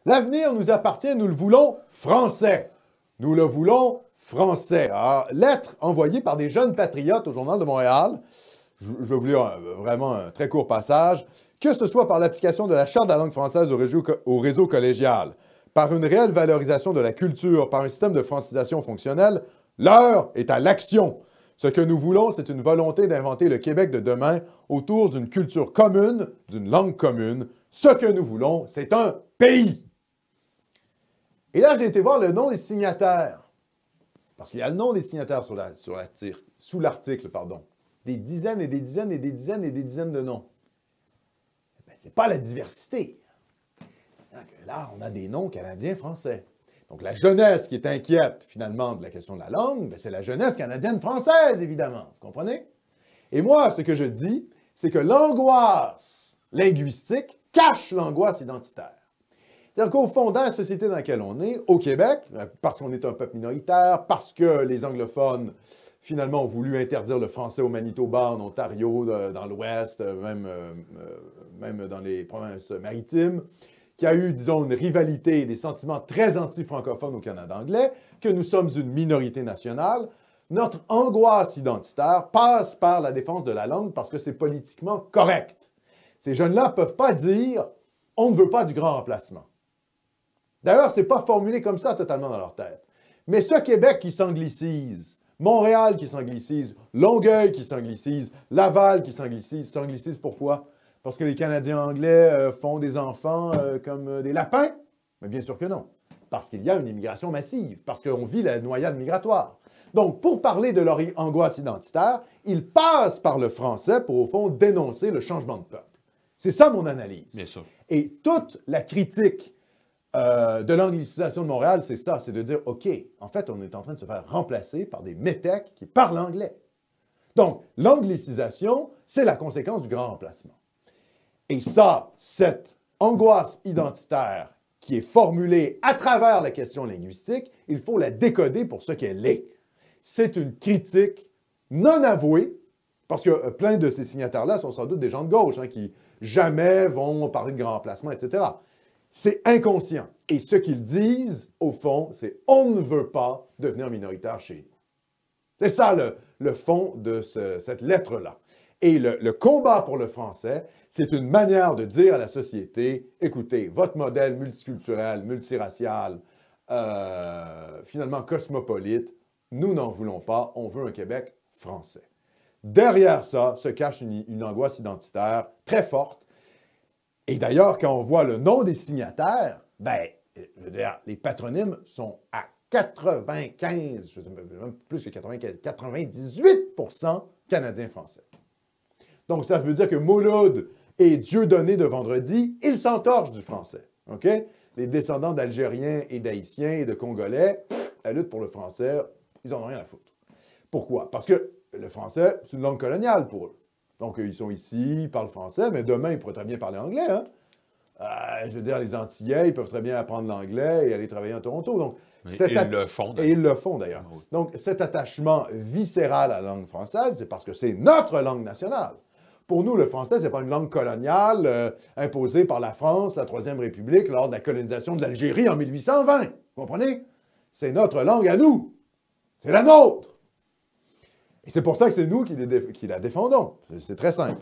L'avenir nous appartient, nous le voulons français. Nous le voulons français. Alors, lettre envoyée par des jeunes patriotes au Journal de Montréal. Je vais vous lire vraiment un très court passage. Que ce soit par l'application de la Charte de la langue française au réseau collégial, par une réelle valorisation de la culture, par un système de francisation fonctionnel, l'heure est à l'action. Ce que nous voulons, c'est une volonté d'inventer le Québec de demain autour d'une culture commune, d'une langue commune. Ce que nous voulons, c'est un pays. Et là, j'ai été voir le nom des signataires. Parce qu'il y a le nom des signataires sous l'article. Des dizaines et des dizaines et des dizaines et des dizaines de noms. Ce n'est pas la diversité. Là, on a des noms canadiens-français. Donc, la jeunesse qui est inquiète, finalement, de la question de la langue, c'est la jeunesse canadienne-française, évidemment. Vous comprenez? Et moi, ce que je dis, c'est que l'angoisse linguistique cache l'angoisse identitaire. C'est-à-dire qu'au fond, dans la société dans laquelle on est, au Québec, parce qu'on est un peuple minoritaire, parce que les anglophones, finalement, ont voulu interdire le français au Manitoba, en Ontario, dans l'Ouest, même dans les provinces maritimes, qu'il y a eu, disons, une rivalité et des sentiments très anti-francophones au Canada anglais, que nous sommes une minorité nationale, notre angoisse identitaire passe par la défense de la langue parce que c'est politiquement correct. Ces jeunes-là ne peuvent pas dire « on ne veut pas du grand remplacement ». D'ailleurs, ce n'est pas formulé comme ça totalement dans leur tête. Mais ce Québec qui s'anglicise, Montréal qui s'anglicise, Longueuil qui s'anglicise, Laval qui s'anglicise pourquoi? Parce que les Canadiens anglais font des enfants comme des lapins? Mais bien sûr que non. Parce qu'il y a une immigration massive, parce qu'on vit la noyade migratoire. Donc, pour parler de leur angoisse identitaire, ils passent par le français pour, au fond, dénoncer le changement de peuple. C'est ça mon analyse. Bien sûr. Et toute la critique de l'anglicisation de Montréal, c'est ça, c'est de dire, OK, en fait, on est en train de se faire remplacer par des métèques qui parlent anglais. Donc, l'anglicisation, c'est la conséquence du grand remplacement. Et ça, cette angoisse identitaire qui est formulée à travers la question linguistique, il faut la décoder pour ce qu'elle est. C'est une critique non avouée, parce que plein de ces signataires-là sont sans doute des gens de gauche, qui jamais vont parler de grand remplacement, etc. C'est inconscient. Et ce qu'ils disent, au fond, c'est « on ne veut pas devenir minoritaire chez nous ». C'est ça le fond de cette lettre-là. Et le combat pour le français, c'est une manière de dire à la société, écoutez, votre modèle multiculturel, multiracial, finalement cosmopolite, nous n'en voulons pas, on veut un Québec français. Derrière ça se cache une angoisse identitaire très forte. Et d'ailleurs, quand on voit le nom des signataires, je veux dire, les patronymes sont à 95, je sais même plus que 95, 98% canadiens-français. Donc, ça veut dire que Mouloud et Dieudonné de Vendredi, ils s'entorchent du français. OK? Les descendants d'Algériens et d'Haïtiens et de Congolais, la lutte pour le français, ils n'en ont rien à foutre. Pourquoi? Parce que le français, c'est une langue coloniale pour eux. Donc, ils sont ici, ils parlent français, mais demain, ils pourraient très bien parler anglais. Je veux dire, les Antillais, ils peuvent très bien apprendre l'anglais et aller travailler à Toronto. Donc, ils le font. Et ils le font, d'ailleurs. Oui. Donc, cet attachement viscéral à la langue française, c'est parce que c'est notre langue nationale. Pour nous, le français, ce n'est pas une langue coloniale imposée par la France, la Troisième République, lors de la colonisation de l'Algérie en 1820. Vous comprenez? C'est notre langue à nous. C'est la nôtre. Et c'est pour ça que c'est nous qui la défendons. C'est très simple.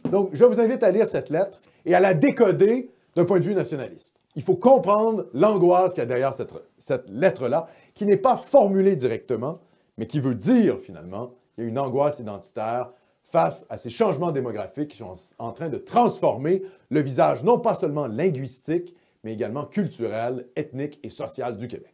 Donc, je vous invite à lire cette lettre et à la décoder d'un point de vue nationaliste. Il faut comprendre l'angoisse qu'il y a derrière cette lettre-là, qui n'est pas formulée directement, mais qui veut dire, finalement, qu'il y a une angoisse identitaire face à ces changements démographiques qui sont en train de transformer le visage non pas seulement linguistique, mais également culturel, ethnique et social du Québec.